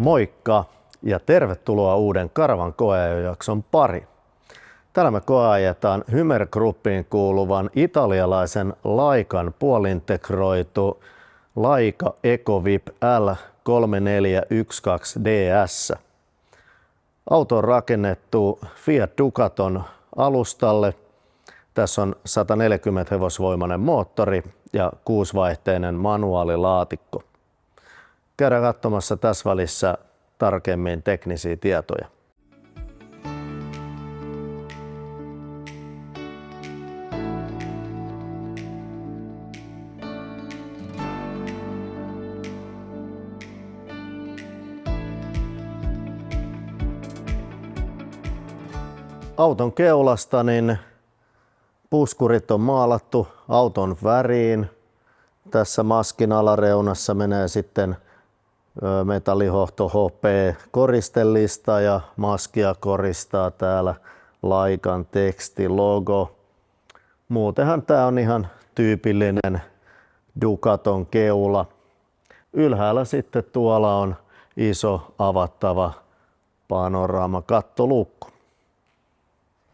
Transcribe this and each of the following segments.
Moikka ja tervetuloa uuden Karavan koeajojakson pari. Täällä me koeajetaan Hymer Groupiin kuuluvan italialaisen Laikan puolintegroitu Laika EcoVip L3412DS. Auto on rakennettu Fiat Ducaton alustalle. Tässä on 140 hevosvoimainen moottori ja 6-vaihteinen manuaalilaatikko. Käydään katsomassa tässä välissä tarkemmin teknisiä tietoja. Auton keulasta niin puskurit on maalattu auton väriin. Tässä maskin alareunassa menee sitten metallihohto HP koristelista ja maskia koristaa täällä Laikan teksti, logo. Muutenhan tää on ihan tyypillinen Ducaton keula. Ylhäällä sitten tuolla on iso avattava panoraamakattolukko.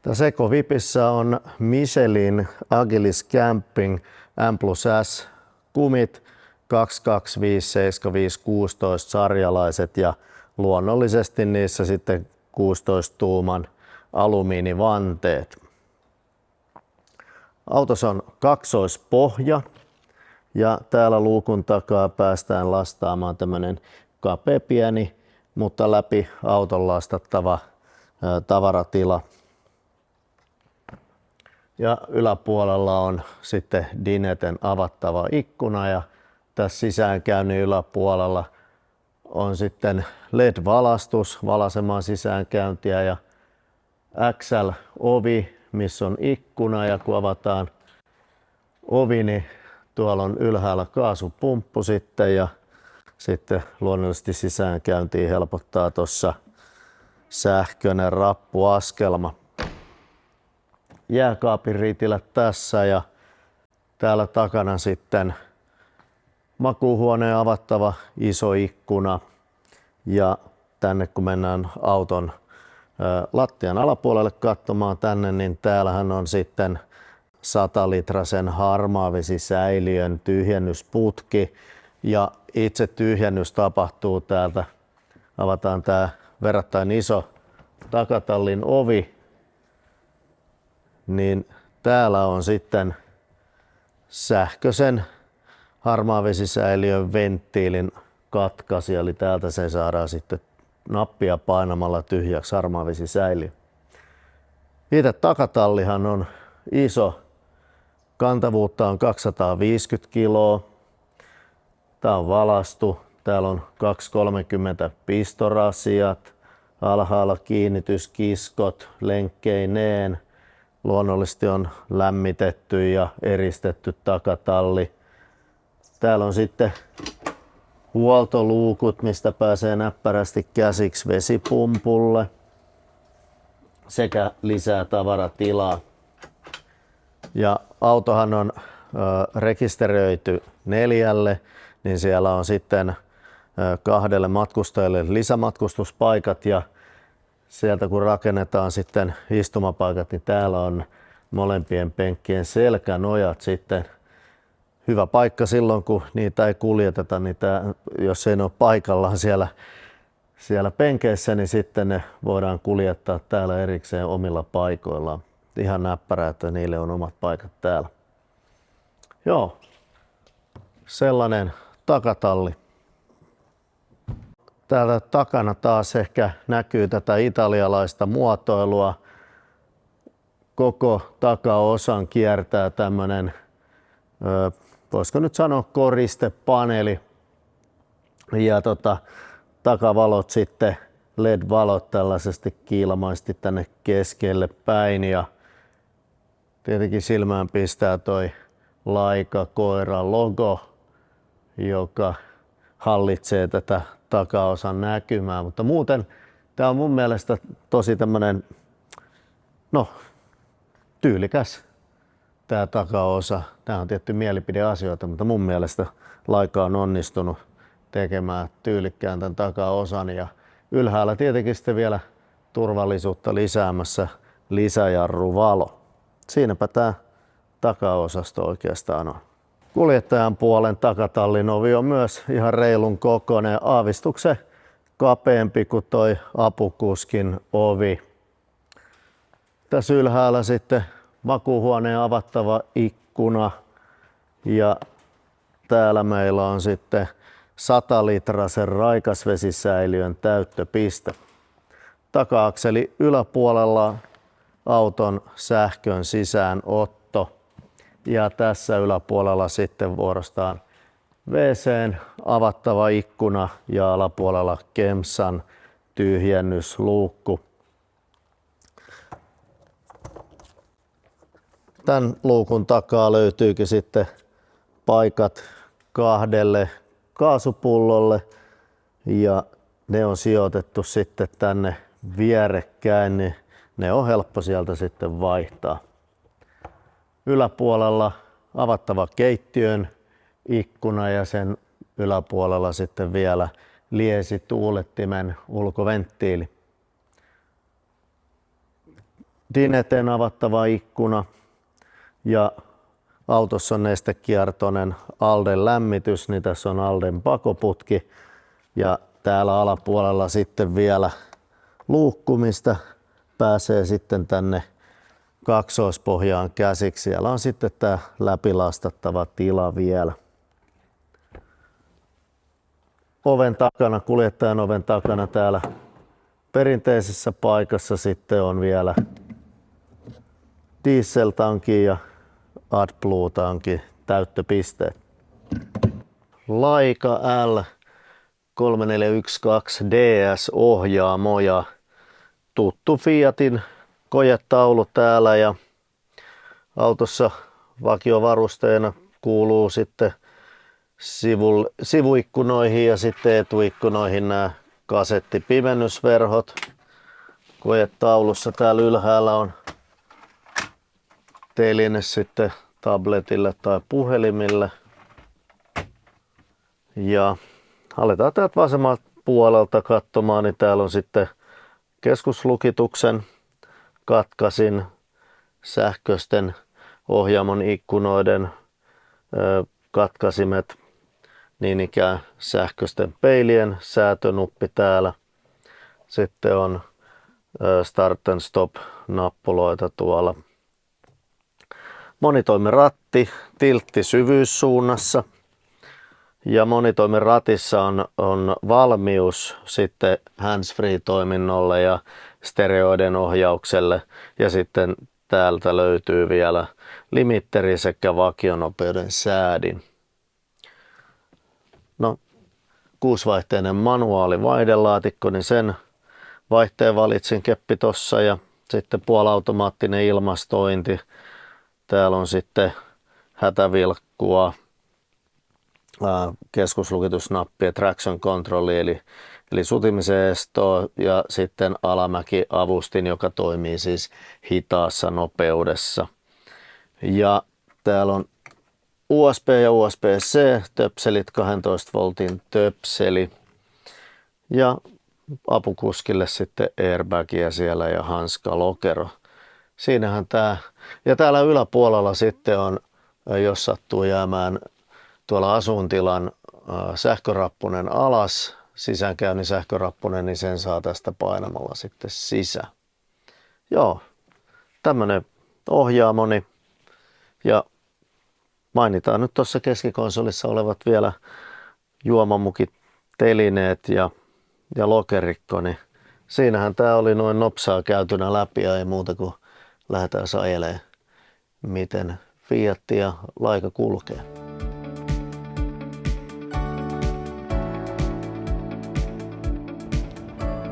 Tässä EcoVipissä on Michelin Agilis Camping M+S kumit 225716 sarjalaiset ja luonnollisesti niissä sitten 16-tuuman alumiinivanteet. Autossa on kaksoispohja ja täällä luukun takaa päästään lastaamaan tämmönen kapea pieni, mutta läpi auton lastattava tavaratila. Ja yläpuolella on sitten Dineten avattava ikkuna ja tässä sisäänkäynnin yläpuolella on sitten LED-valastus valasemaan sisäänkäyntiä ja XL-ovi, missä on ikkuna, ja kun avataan ovi, niin tuolla on ylhäällä kaasupumppu sitten ja sitten luonnollisesti sisäänkäyntiä helpottaa tuossa sähköinen rappuaskelma. Jääkaapin riitilät tässä ja täällä takana sitten makuuhuoneen avattava iso ikkuna ja tänne kun mennään auton lattian alapuolelle katsomaan tänne, niin täällähän on sitten 100-litrasen harmaavesisäiliön tyhjennysputki ja itse tyhjennys tapahtuu täältä. Avataan tää verrattain iso takatallin ovi. Niin täällä on sitten sähköisen harmaavesisäiliön venttiilin katkaisija, eli täältä se saadaan sitten nappia painamalla tyhjäksi harmaavesisäiliö. Itse takatallihan on iso, kantavuutta on 250 kiloa. Tää on valastu, täällä on 230 pistorasiat, alhaalla kiinnityskiskot lenkkeineen. Luonnollisesti on lämmitetty ja eristetty takatalli. Täällä on sitten huoltoluukut, mistä pääsee näppärästi käsiksi vesipumpulle sekä lisää tavaratilaa. Ja autohan on rekisteröity 4, niin siellä on sitten 2 matkustajalle lisämatkustuspaikat ja sieltä kun rakennetaan sitten istumapaikat, niin täällä on molempien penkkien selkänojat sitten. Hyvä paikka silloin, kun niitä ei kuljeteta, niin jos ei ne ole paikallaan siellä penkeissä, niin sitten ne voidaan kuljettaa täällä erikseen omilla paikoillaan. Ihan näppärää, että niille on omat paikat täällä. Joo, sellainen takatalli. Täällä takana taas ehkä näkyy tätä italialaista muotoilua. Koko takaosan kiertää tämmönen, voisiko nyt sanoa koristepaneeli. Ja takavalot sitten LED-valot tällaisesti kiilamaisesti tänne keskelle päin. Ja tietenkin silmään pistää toi Laika koiran logo, joka hallitsee tätä takaosan näkymää, mutta muuten tämä on mun mielestä tosi tämmönen, tyylikäs tämä takaosa. Tämä on tietty mielipideasioita, mutta mun mielestä Laika on onnistunut tekemään tyylikkään tämän takaosan. Ja ylhäällä tietenkin sitten vielä turvallisuutta lisäämässä lisäjarruvalo. Siinäpä tämä takaosasto oikeastaan on. Kuljettajan puolen takatallin ovi on myös ihan reilun kokoinen, aavistuksen kapeampi kuin toi apukuskin ovi. Tässä ylhäällä sitten makuuhuoneen avattava ikkuna ja täällä meillä on sitten 100-litrasen raikasvesisäiliön täyttöpiste. Taka-akseli yläpuolella auton sähkön sisäänotto ja tässä yläpuolella sitten vuorostaan WC:n avattava ikkuna ja alapuolella Kemsan tyhjennysluukku. Tämän luukun takaa löytyykin sitten paikat 2 kaasupullolle ja ne on sijoitettu sitten tänne vierekkäin, niin ne on helppo sieltä sitten vaihtaa. Yläpuolella avattava keittiön ikkuna ja sen yläpuolella sitten vielä liesituulettimen ulkoventtiili. Dineten avattava ikkuna ja autossa on nestekiertoinen Alden lämmitys, niin tässä on Alden pakoputki ja täällä alapuolella sitten vielä luukku, mistä pääsee sitten tänne kaksoispohjaan käsiksi. Siellä on sitten tämä läpilastattava tila vielä. Oven takana, kuljettajan oven takana täällä perinteisessä paikassa sitten on vielä dieseltanki ja AdBlue-tanki täyttöpisteet. Laika L3412 DS ohjaamo ja tuttu Fiatin kojetaulu täällä ja autossa vakiovarusteena kuuluu sitten sivuikkunoihin ja sitten etuikkunoihin nämä kasettipimennysverhot. Kojetaulussa täällä ylhäällä on teline sitten tabletille tai puhelimille. Ja aletaan täältä vasemmalta puolelta katsomaan, niin täällä on sitten keskuslukituksen katkaisin, sähköisten ohjaamon ikkunoiden katkaisimet, niin ikään sähköisten peilien säätönuppi täällä. Sitten on start and stop nappuloita tuolla. Monitoimiratti, tiltti syvyyssuunnassa ja monitoimiratissa on valmius sitten hands-free-toiminnolle ja stereoiden ohjaukselle ja sitten täältä löytyy vielä limitteri sekä vakionopeuden säädin. No, 6-vaihteinen manuaali vaihdelaatikko, niin sen vaihteen valitsin, keppi tossa ja sitten puoliautomaattinen ilmastointi. Täällä on sitten hätävilkkua, keskuslukitusnappi ja traction controlli eli sutimisen estoa ja sitten alamäkiavustin, joka toimii siis hitaassa nopeudessa. Ja täällä on USB ja USB-C töpselit, 12 voltin töpseli ja apukuskille sitten airbagia siellä ja hanskalokero. Siinähän tämä. Ja täällä yläpuolella sitten on, jos sattuu jäämään tuolla asuintilan sähkörappunen alas, sisäänkäynnin sähkörappunen, niin sen saa tästä painamalla sitten sisään. Joo, tämmönen ohjaamoni. Ja mainitaan nyt tuossa keskikonsolissa olevat vielä juomamukit, telineet ja lokerikko, niin siinähän tää oli noin nopsaa käytynä läpi ja ei muuta kuin lähdetään ajelemaan, miten Fiat ja Laika kulkee.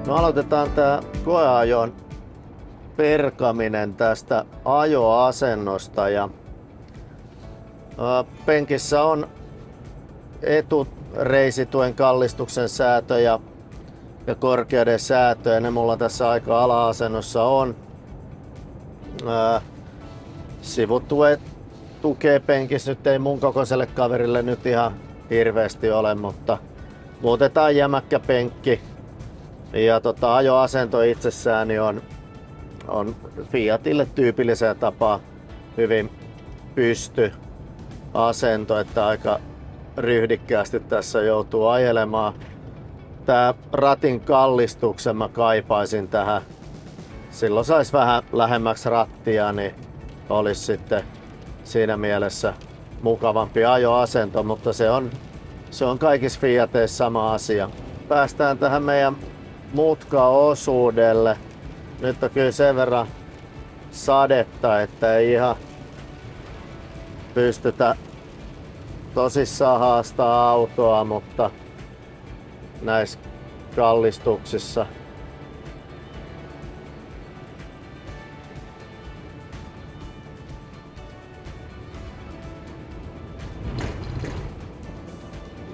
No aloitetaan tää koeajon perkaminen tästä ajoasennosta ja penkissä on etureisituen kallistuksen säätö ja korkeuden säätö ja ne mulla tässä aika ala-asennossa on. Sivutuet tukee penkissä nyt ei mun kokoiselle kaverille nyt ihan hirveästi ole, mutta Muutetaan jämäkkä penkki ja ajoasento itsessään niin on Fiatille tyypilliseen tapaan hyvin pystyasento, että aika ryhdikkäästi tässä joutuu ajelemaan. Tää ratin kallistuksen mä kaipaisin tähän. Silloin sais vähän lähemmäksi rattia, niin olisi sitten siinä mielessä mukavampi ajoasento, mutta se on kaikissa Fiateissa sama asia. Päästään tähän meidän mutkaosuudelle. Nyt on kyllä sen verran sadetta, että ei ihan pystytä tosissaan haastaa autoa, mutta näissä kallistuksissa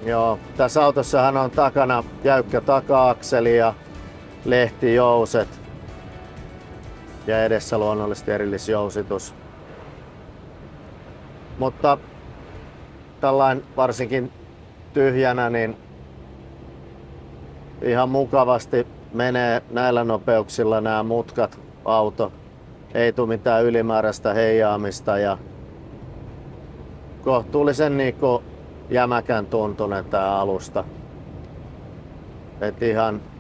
joo, tässä autossahan on takana jäykkä taka-akseli ja lehtijouset ja edessä luonnollisesti erillisjousitus. Mutta tällainen varsinkin tyhjänä niin ihan mukavasti menee näillä nopeuksilla nämä mutkat auto. Ei tule mitään ylimääräistä heijaamista ja kohtuullisen niinku jämäkän tuntunen tää alusta. Et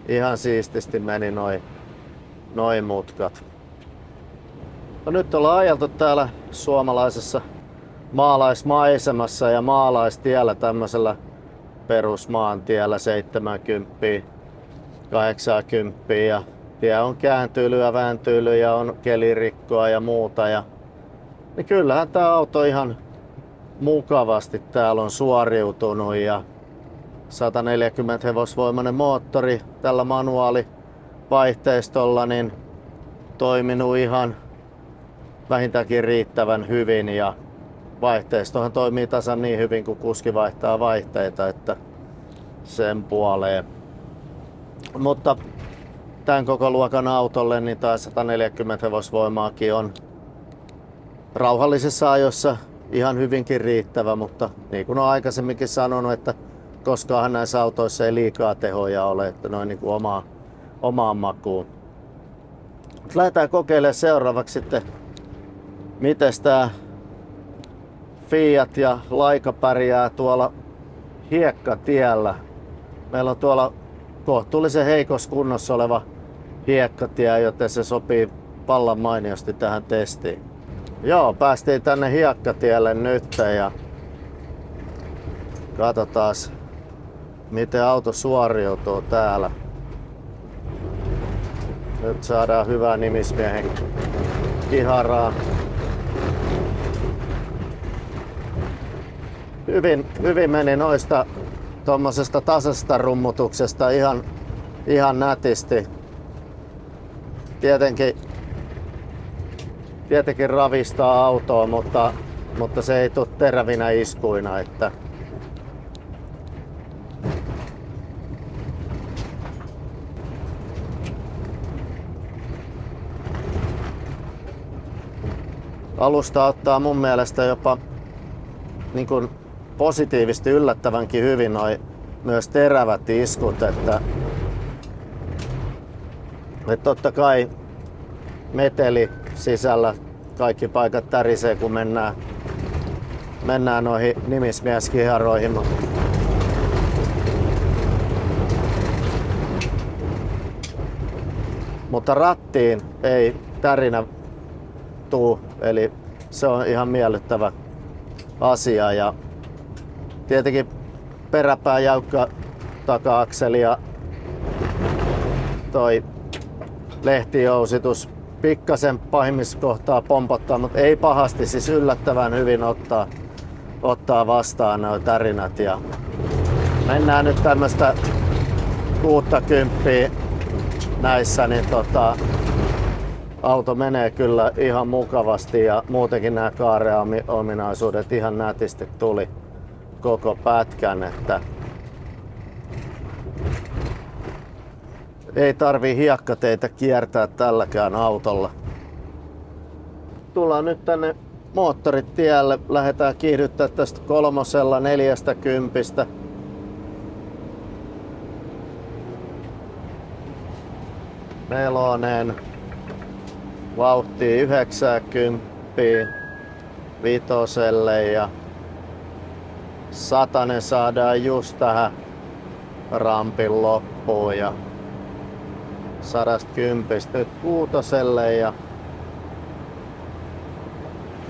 ihan siististi meni noi mutkat. No nyt ollaan ajeltu täällä suomalaisessa maalaismaisemassa ja maalaistiellä, tämmöisellä perusmaantiellä 70, 80 ja tie on kääntylyä, vääntyilyä, on kelirikkoa ja muuta. Niin kyllähän tää auto ihan mukavasti täällä on suoriutunut ja 140 hevosvoimainen moottori tällä manuaalivaihteistolla niin toiminut ihan vähintäänkin riittävän hyvin ja vaihteistohan toimii tasan niin hyvin kuin kuski vaihtaa vaihteita, että sen puoleen. Mutta tämän koko luokan autolle niin taas 140 hevosvoimaakin on rauhallisessa ajossa ihan hyvinkin riittävä, mutta niin kuin olen aikaisemminkin sanonut, että koskaan näissä autoissa ei liikaa tehoja ole, että noin niin kuin omaan makuun. Lähdetään kokeilemaan seuraavaksi sitten, miten tämä Fiat ja Laika pärjää tuolla hiekkatiellä. Meillä on tuolla kohtuullisen heikossa kunnossa oleva hiekkatie, joten se sopii vallan mainiosti tähän testiin. Joo, päästiin tänne hiekkatielle nyt ja katsotaan miten auto suoriutuu täällä. Nyt saadaan hyvää nimismiehen kiharaa. Hyvin meni noista tommosesta tasaisesta rummutuksesta ihan nätisti. Tietenkin ravistaa autoa, mutta se ei tule terävinä iskuina. Että alusta ottaa mun mielestä jopa niin kuin positiivisesti yllättävänkin hyvin myös terävät iskut, että totta kai meteli sisällä kaikki paikat tärisee kun mennään noihin nimismieskiharoihin. Mutta rattiin ei tärinä tuu, eli se on ihan miellyttävä asia ja tietenkin peräpää jäykkä taka-akseli ja toi lehtijousitus pikkasen pahimmissa kohtaa pompottaa, mutta ei pahasti, siis yllättävän hyvin ottaa vastaan nuo tärinät ja mennään nyt tämmöstä 60 näissä, niin auto menee kyllä ihan mukavasti ja muutenkin nämä kaare-ominaisuudet ihan nätisti tuli koko pätkän, että ei tarvii hiekkateitä kiertää tälläkään autolla. Tullaan nyt tänne moottoritielle, lähdetään kiihdyttää tästä 3 40. nelonen, vauhti 90, vitoselle ja satanen saadaan just tähän rampin loppuun ja 110 nyt kuutoselle ja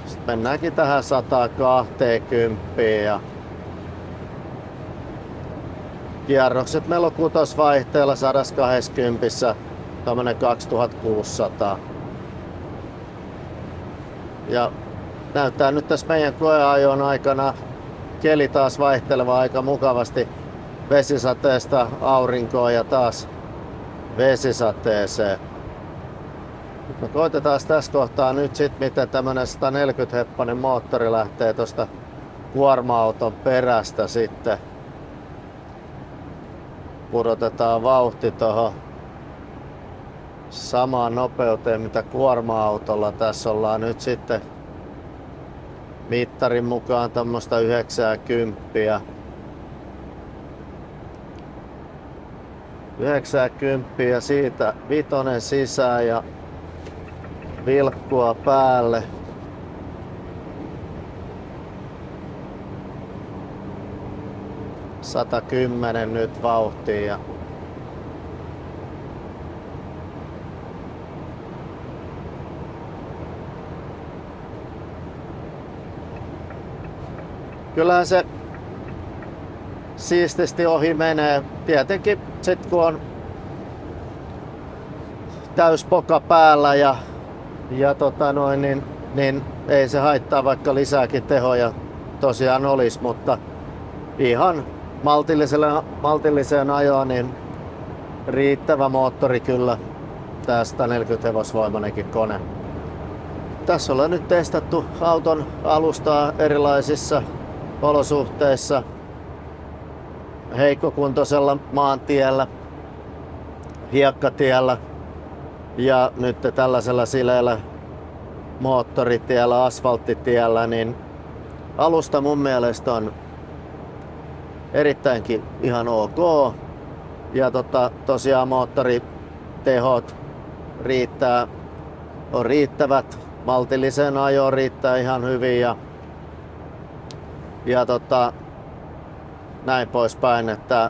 sitten mennäänkin tähän 120 ja kierrokset meillä on kutosvaihteella 120 tämmönen 2600 ja näyttää nyt tässä meidän koeajon aikana keli taas vaihteleva aika mukavasti vesisateesta aurinkoon ja taas vesisateeseen. Me koitetaan tässä kohtaa nyt miten tämmönen 140 heppanen moottori lähtee tosta kuorma-auton perästä sitten. Pudotetaan vauhti tohon samaan nopeuteen mitä kuorma-autolla. Tässä ollaan nyt sitten mittarin mukaan tämmöstä 90. 90 ja siitä vitonen sisään ja vilkkua päälle. Satakymmenen nyt vauhtiin ja kyllähän se siististi ohi menee. Tietenkin sit kun on täys poka päällä ja niin ei se haittaa vaikka lisääkin tehoja tosiaan olisi, mutta ihan maltilliseen ajoon niin riittävä moottori kyllä tästä 40 hevosvoimainenkin kone. Tässä ollaan nyt testattu auton alustaa erilaisissa olosuhteissa. Heikkokuntoisella maantiellä, hiekkatiellä ja nyt tällaisella sileällä moottoritiellä, asfalttitiellä, niin alusta mun mielestä on erittäinkin ihan ok. Ja tosiaan moottoritehot on riittävät, maltilliseen ajoon riittää ihan hyvin ja näin poispäin, että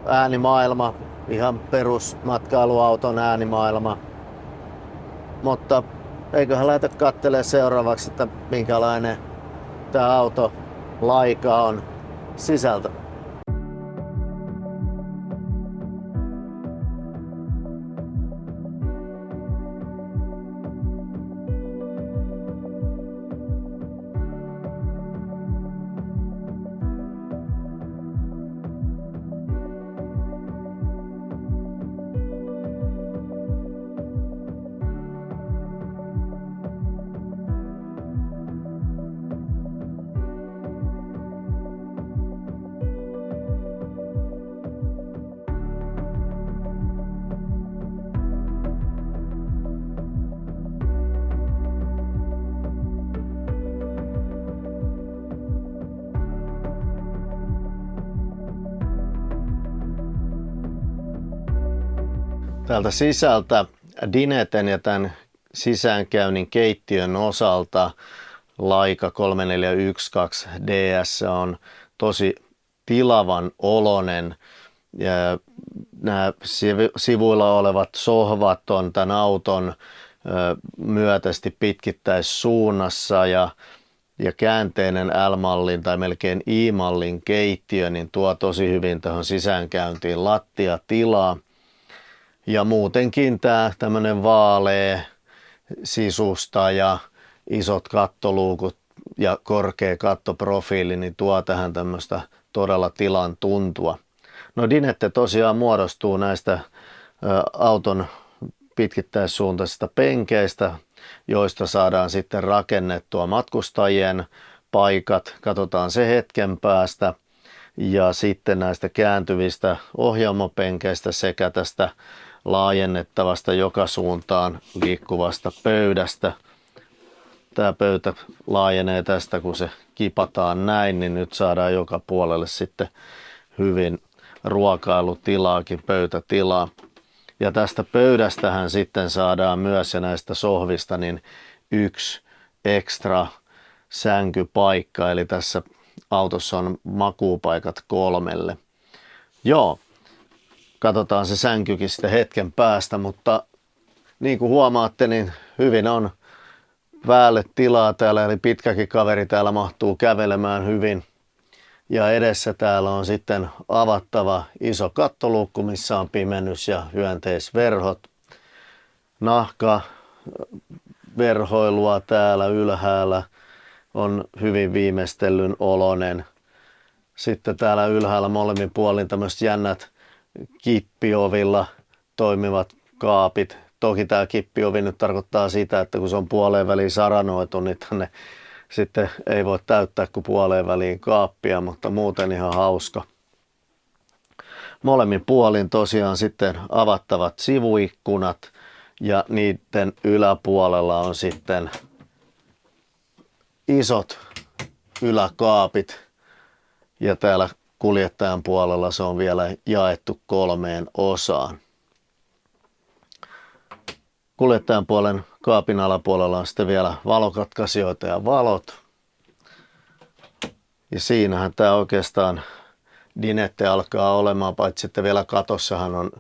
äänimaailma, ihan perusmatkailuauton äänimaailma. Mutta eiköhän lähdetä katselemaan seuraavaksi, että minkälainen tämä auto laika on sisältö. Täältä sisältä Dineten ja tämän sisäänkäynnin keittiön osalta Laika 3412 DS on tosi tilavan oloinen. Ja nämä sivuilla olevat sohvat on tämän auton myötästi pitkittäissuunnassa ja käänteinen L-mallin tai melkein I-mallin keittiö niin tuo tosi hyvin tuohon sisäänkäyntiin lattiatilaa. Ja muutenkin tämä tämmöinen vaalea sisusta ja isot kattoluukut ja korkea kattoprofiili niin tuo tähän tämmöistä todella tilan tuntua. No Dinette tosiaan muodostuu näistä auton pitkittäissuuntaisista penkeistä, joista saadaan sitten rakennettua matkustajien paikat. Katsotaan se hetken päästä. Ja sitten näistä kääntyvistä ohjaamopenkeistä sekä tästä laajennettavasta joka suuntaan liikkuvasta pöydästä. Tämä pöytä laajenee tästä, kun se kipataan näin, niin nyt saadaan joka puolelle sitten hyvin ruokailutilaakin, pöytätilaa. Ja tästä pöydästähän sitten saadaan myös ja näistä sohvista niin yksi ekstra sänkypaikka, eli tässä autossa on makuupaikat 3. Joo, katsotaan se sänkykin sitten hetken päästä, mutta niin kuin huomaatte, niin hyvin on päälle tilaa täällä, eli pitkäkin kaveri täällä mahtuu kävelemään hyvin. Ja edessä täällä on sitten avattava iso kattoluukku, missä on pimennys ja hyönteisverhot. Nahkaverhoilua täällä ylhäällä on hyvin viimeistellyn oloinen. Sitten täällä ylhäällä molemmin puolin tämmöiset jännät kippiovilla toimivat kaapit. Toki tämä kippiovi nyt tarkoittaa sitä, että kun se on puoleen väliin saranoitu, niin tänne sitten ei voi täyttää kuin puoleen väliin kaappia, mutta muuten ihan hauska. Molemmin puolin tosiaan sitten avattavat sivuikkunat ja niiden yläpuolella on sitten isot yläkaapit ja täällä kuljettajan puolella se on vielä jaettu 3 osaan. Kuljettajan puolen kaapin alapuolella on sitten vielä valokatkaisijoita ja valot. Ja siinähän tämä oikeastaan dinette alkaa olemaan, paitsi että vielä katossahan on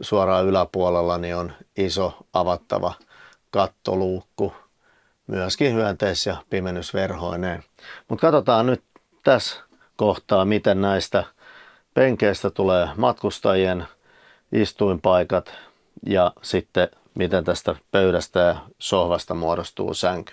suoraan yläpuolella niin on iso avattava kattoluukku. Myöskin hyönteis- ja pimennysverhoineen. Mutta katsotaan nyt tässä kohtaa, miten näistä penkeistä tulee matkustajien istuinpaikat ja sitten miten tästä pöydästä ja sohvasta muodostuu sänky.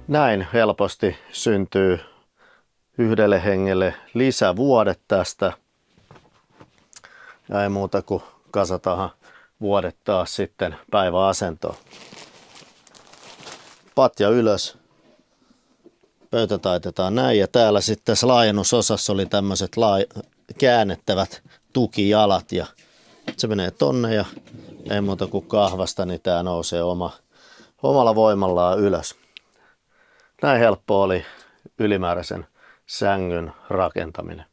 Näin helposti syntyy yhdelle hengelle lisävuodet tästä. Ja ei muuta kuin kasataan vuodet taas sitten päiväasentoon. Patja ylös. Pöytä taitetaan näin ja täällä sitten tässä laajennusosassa oli tämmöiset käännettävät tukijalat ja se menee tonne ja ei muuta kuin kahvasta, niin tää nousee omalla voimallaan ylös. Näin helppo oli ylimääräisen sängyn rakentaminen.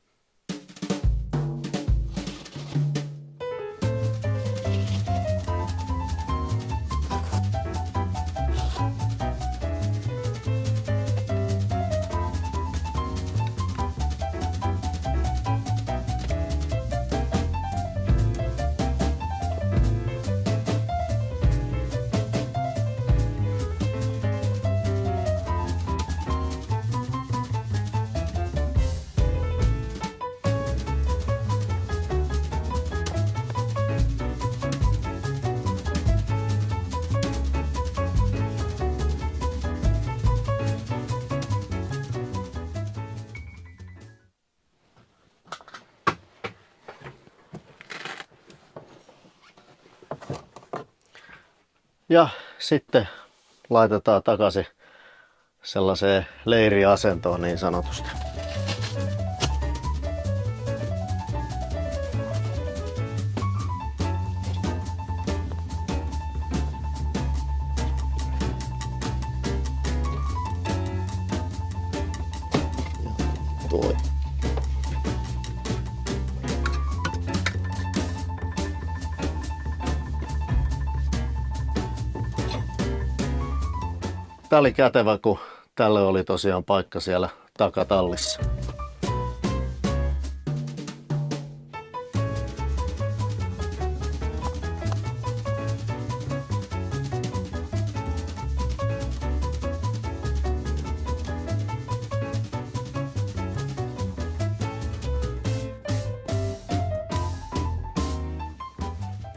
Ja sitten laitetaan takaisin sellaiseen leiriasentoon niin sanotusti. Toi. Tää oli kätevä, kun tälle oli tosiaan paikka siellä takatallissa.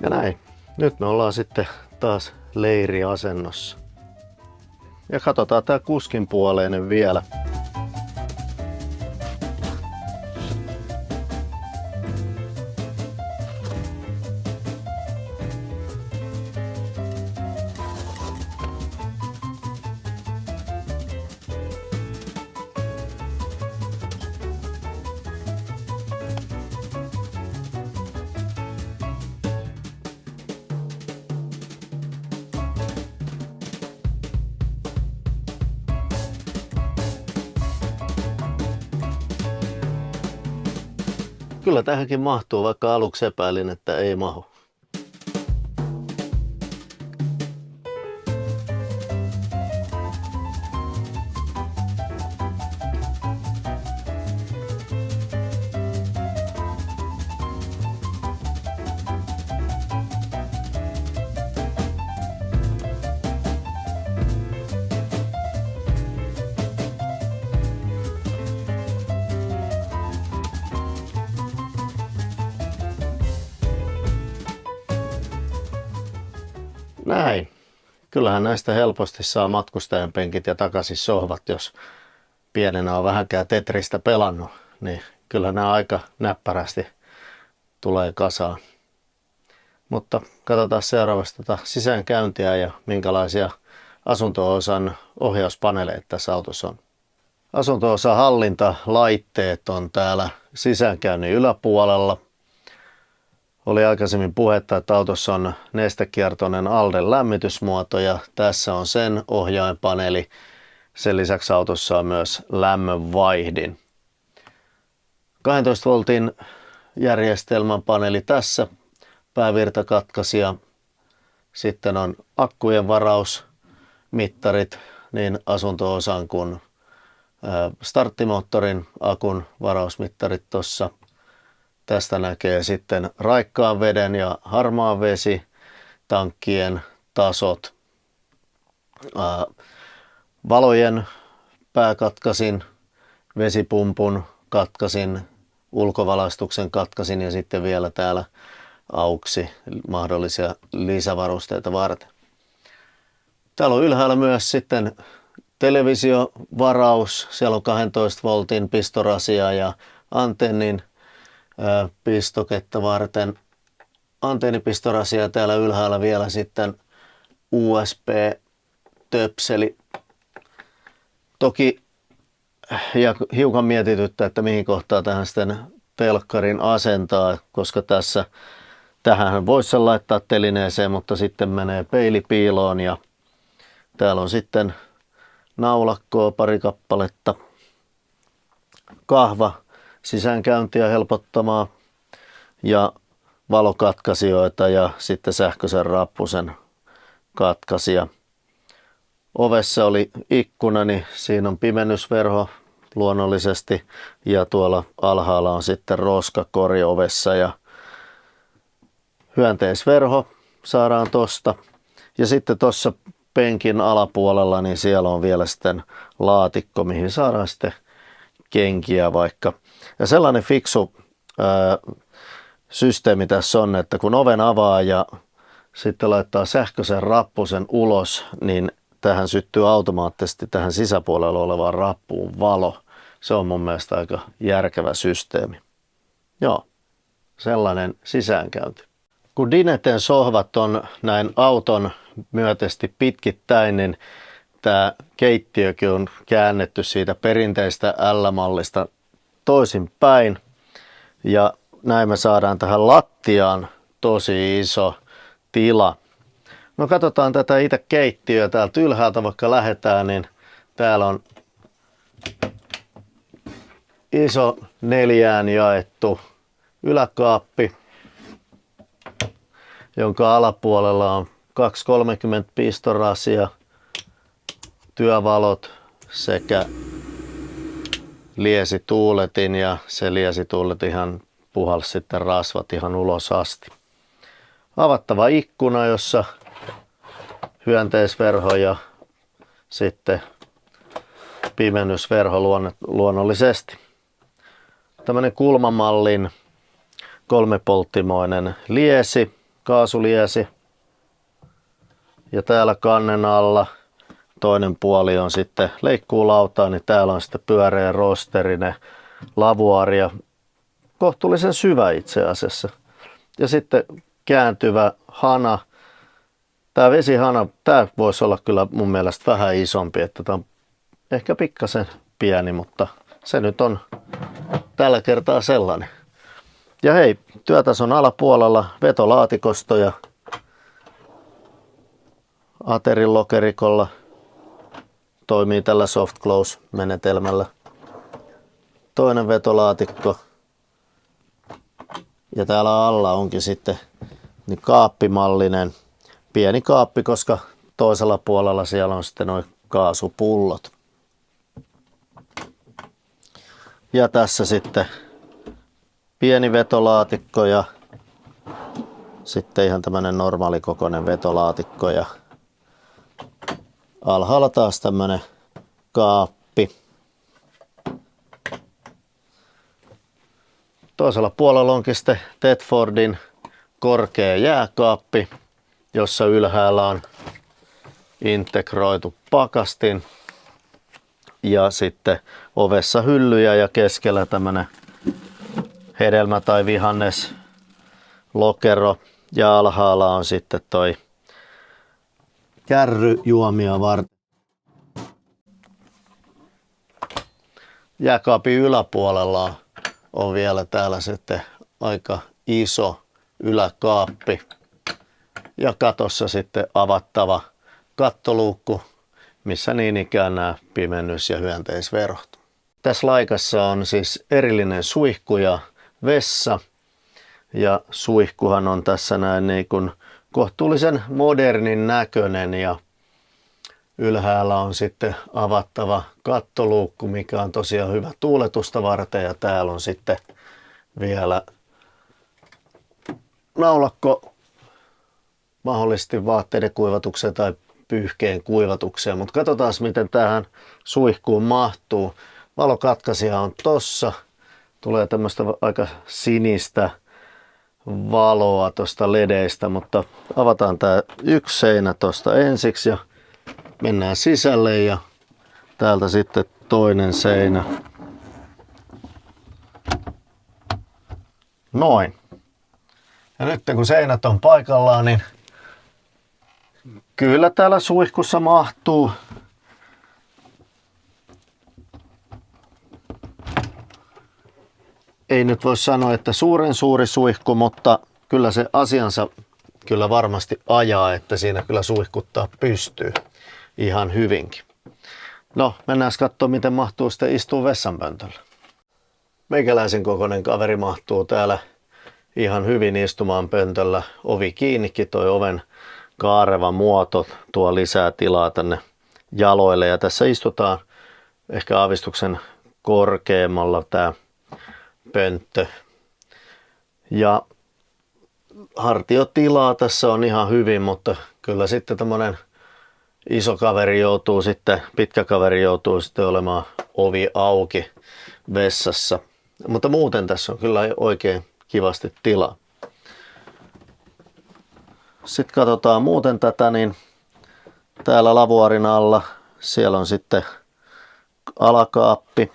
Ja näin. Nyt me ollaan sitten taas leiriasennossa. Ja katsotaan tää kuskin puoleinen vielä. Kyllä tähänkin mahtuu, vaikka aluksi epäilin, että ei mahu. Näin. Kyllähän näistä helposti saa matkustajan penkit ja takaisin sohvat, jos pienenä on vähänkään Tetristä pelannut, niin kyllä nämä aika näppärästi tulee kasaan. Mutta katsotaan seuraavasta sisäänkäyntiä ja minkälaisia asunto-osan ohjauspaneeleita tässä autossa on. Asunto-osan hallintalaitteet on täällä sisäänkäynnin yläpuolella. Oli aikaisemmin puhetta, että autossa on nestekiertoinen Alden lämmitysmuoto ja tässä on sen ohjainpaneeli. Sen lisäksi autossa on myös lämmönvaihdin. 12 voltin järjestelmän paneeli tässä, päävirtakatkaisija. Sitten on akkujen varausmittarit niin asunto-osan kuin starttimoottorin akun varausmittarit tuossa. Tästä näkee sitten raikkaan veden ja harmaan vesi tankkien tasot. Valojen pääkatkaisin, vesipumpun katkaisin, ulkovalaistuksen katkaisin ja sitten vielä täällä auksi mahdollisia lisävarusteita varten. Täällä on ylhäällä myös sitten televisiovaraus. Siellä on 12 voltin pistorasia ja antennin pistoketta varten. Antennipistorasia täällä ylhäällä vielä sitten USB-töpseli. Toki ja hiukan mietityttä, että mihin kohtaa tähän sitten telkkarin asentaa, koska tähän voisi sen laittaa telineeseen, mutta sitten menee peilipiiloon ja täällä on sitten naulakkoa pari kappaletta, kahva sisäänkäyntiä helpottamaan ja valokatkaisijoita ja sitten sähköisen rappusen katkaisija. Ovessa oli ikkuna, niin siinä on pimennysverho luonnollisesti ja tuolla alhaalla on sitten roskakori ovessa ja hyönteisverho saadaan tosta. Ja sitten tuossa penkin alapuolella, niin siellä on vielä sitten laatikko, mihin saadaan sitten kenkiä vaikka. Ja sellainen fiksu systeemi tässä on, että kun oven avaa ja sitten laittaa sähköisen rappusen ulos, niin tähän syttyy automaattisesti tähän sisäpuolella olevaan rappuun valo. Se on mun mielestä aika järkevä systeemi. Joo, sellainen sisäänkäynti. Kun Dineten sohvat on näin auton myötäisesti pitkittäin, niin tämä keittiökin on käännetty siitä perinteistä L-mallista toisinpäin. Ja näin me saadaan tähän lattiaan tosi iso tila. No katsotaan tätä itse keittiöä täältä ylhäältä, vaikka lähdetään, niin täällä on iso 4 jaettu yläkaappi, jonka alapuolella on 230 pistorasia, työvalot sekä liesituuletin ja se liesituuletinhan puhalsi sitten rasvat ihan ulos asti. Avattava ikkuna, jossa hyönteisverho ja sitten pimennysverho luonnollisesti. Tämmöinen kulmamallin 3-polttimoinen liesi, kaasuliesi. Ja täällä kannen alla toinen puoli on sitten leikkuulautaa, niin täällä on sitten pyöreä rosterinen lavuaari ja kohtuullisen syvä itse asiassa. Ja sitten kääntyvä hana. Tämä vesihana, tämä voisi olla kyllä mun mielestä vähän isompi, että tämä on ehkä pikkasen pieni, mutta se nyt on tällä kertaa sellainen. Ja hei, työtason alapuolella vetolaatikosto ja Aterin lokerikolla toimii tällä soft close menetelmällä. Toinen vetolaatikko Ja täällä alla onkin sitten niin kaappimallinen pieni kaappi, koska toisella puolella siellä on sitten nuo kaasupullot. Ja tässä sitten pieni vetolaatikko ja sitten ihan tämmönen normaalikokoinen vetolaatikko ja alhaalla taas tämmönen kaappi. Toisella puolella onkin sitten Tedfordin korkea jääkaappi, jossa ylhäällä on integroitu pakastin ja sitten ovessa hyllyjä ja keskellä tämmönen hedelmä- tai vihanneslokero ja alhaalla on sitten toi kärry juomia varten. Jääkaapin yläpuolella on vielä täällä sitten aika iso yläkaappi ja katossa sitten avattava kattoluukku, missä niin ikään nämä pimennys- ja hyönteisverhot. Tässä laikassa on siis erillinen suihku ja vessa ja suihkuhan on tässä näin niin kuin kohtuullisen modernin näköinen ja ylhäällä on sitten avattava kattoluukku, mikä on tosiaan hyvä tuuletusta varten ja täällä on sitten vielä naulakko mahdollisesti vaatteiden kuivatukseen tai pyyhkeen kuivatukseen, mutta katsotaan miten tähän suihkuun mahtuu. Valokatkaisija on tossa, tulee tämmöistä aika sinistä valoa tuosta ledeistä, mutta avataan tää yksi seinä tosta ensiksi ja mennään sisälle ja täältä sitten toinen seinä. Noin. Ja nyt kun seinät on paikallaan, niin kyllä täällä suihkussa mahtuu ei nyt voi sanoa, että suuren suuri suihku, mutta kyllä se asiansa kyllä varmasti ajaa, että siinä kyllä suihkuttaa pystyy ihan hyvinkin. No, mennään katsomaan, miten mahtuu sitten istua vessanpöntöllä. Meikäläisen kokoinen kaveri mahtuu täällä ihan hyvin istumaan pöntöllä. Ovi kiinnikin, toi oven kaareva muoto tuo lisää tilaa tänne jaloille. Ja tässä istutaan ehkä aavistuksen korkeammalla tää pönttö. Ja hartiotilaa tässä on ihan hyvin, mutta kyllä sitten tämmönen iso kaveri joutuu sitten, pitkä kaveri joutuu sitten olemaan ovi auki vessassa. Mutta muuten tässä on kyllä oikein kivasti tilaa. Sitten katsotaan muuten tätä, niin täällä lavuaarin alla siellä on sitten alakaappi,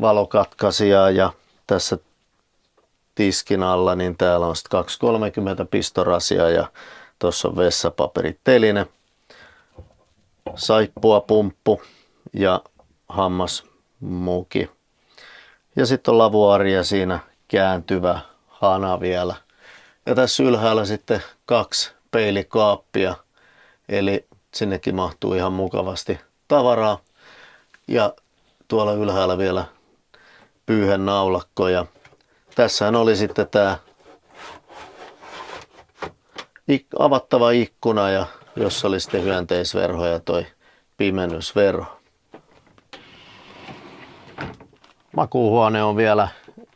valokatkaisija ja tässä tiskin alla niin täällä on sitten 230 pistorasia ja tuossa on vessapaperiteline, saippuapumppu ja hammasmuki. Ja sitten on lavuaari ja siinä kääntyvä hana vielä. Ja tässä ylhäällä sitten 2 peilikaappia, eli sinnekin mahtuu ihan mukavasti tavaraa. Ja tuolla ylhäällä vielä pyyhenaulakko. Ja tässähän oli sitten tämä avattava ikkuna, ja jossa oli sitten hyönteisverho ja toi pimennysverho. Makuuhuone on vielä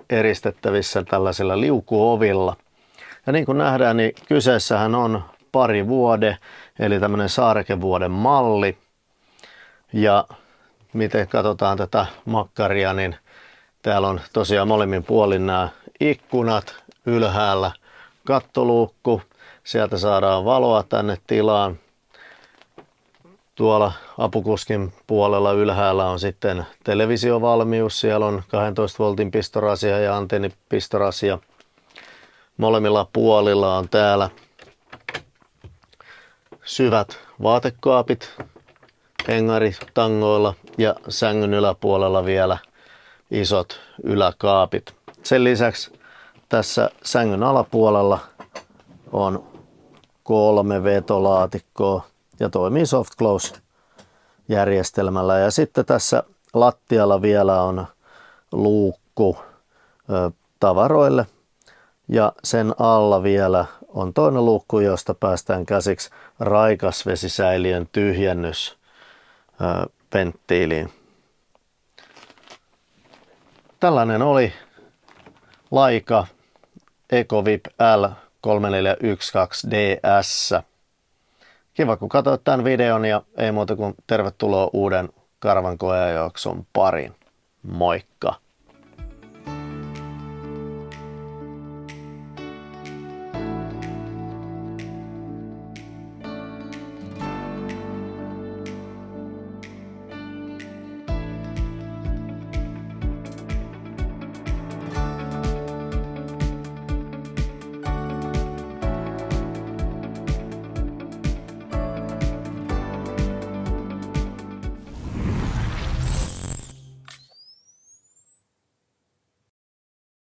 eristettävissä tällaisilla liukuovilla. Ja niin kuin nähdään, niin kyseessähän on parivuode, eli tämmöinen saarekevuoden malli. Ja miten katsotaan tätä makkaria, niin täällä on tosiaan molemmin puolin nämä ikkunat, ylhäällä kattoluukku, sieltä saadaan valoa tänne tilaan. Tuolla apukuskin puolella ylhäällä on sitten televisiovalmius, siellä on 12 voltin pistorasia ja antennipistorasia. Molemmilla puolilla on täällä syvät vaatekaapit hengaritangoilla ja sängyn yläpuolella vielä isot yläkaapit. Sen lisäksi tässä sängyn alapuolella on 3 vetolaatikkoa ja toimii soft close -järjestelmällä. Ja sitten tässä lattialla vielä on luukku tavaroille. Ja sen alla vielä on toinen luukku, josta päästään käsiksi raikasvesisäiliön tyhjennysventtiiliin. Tällainen oli Laika EcoVip L3412DS. Kiva kun katsoit tämän videon ja ei muuta kuin tervetuloa uuden karvankoejakson pariin. Moikka!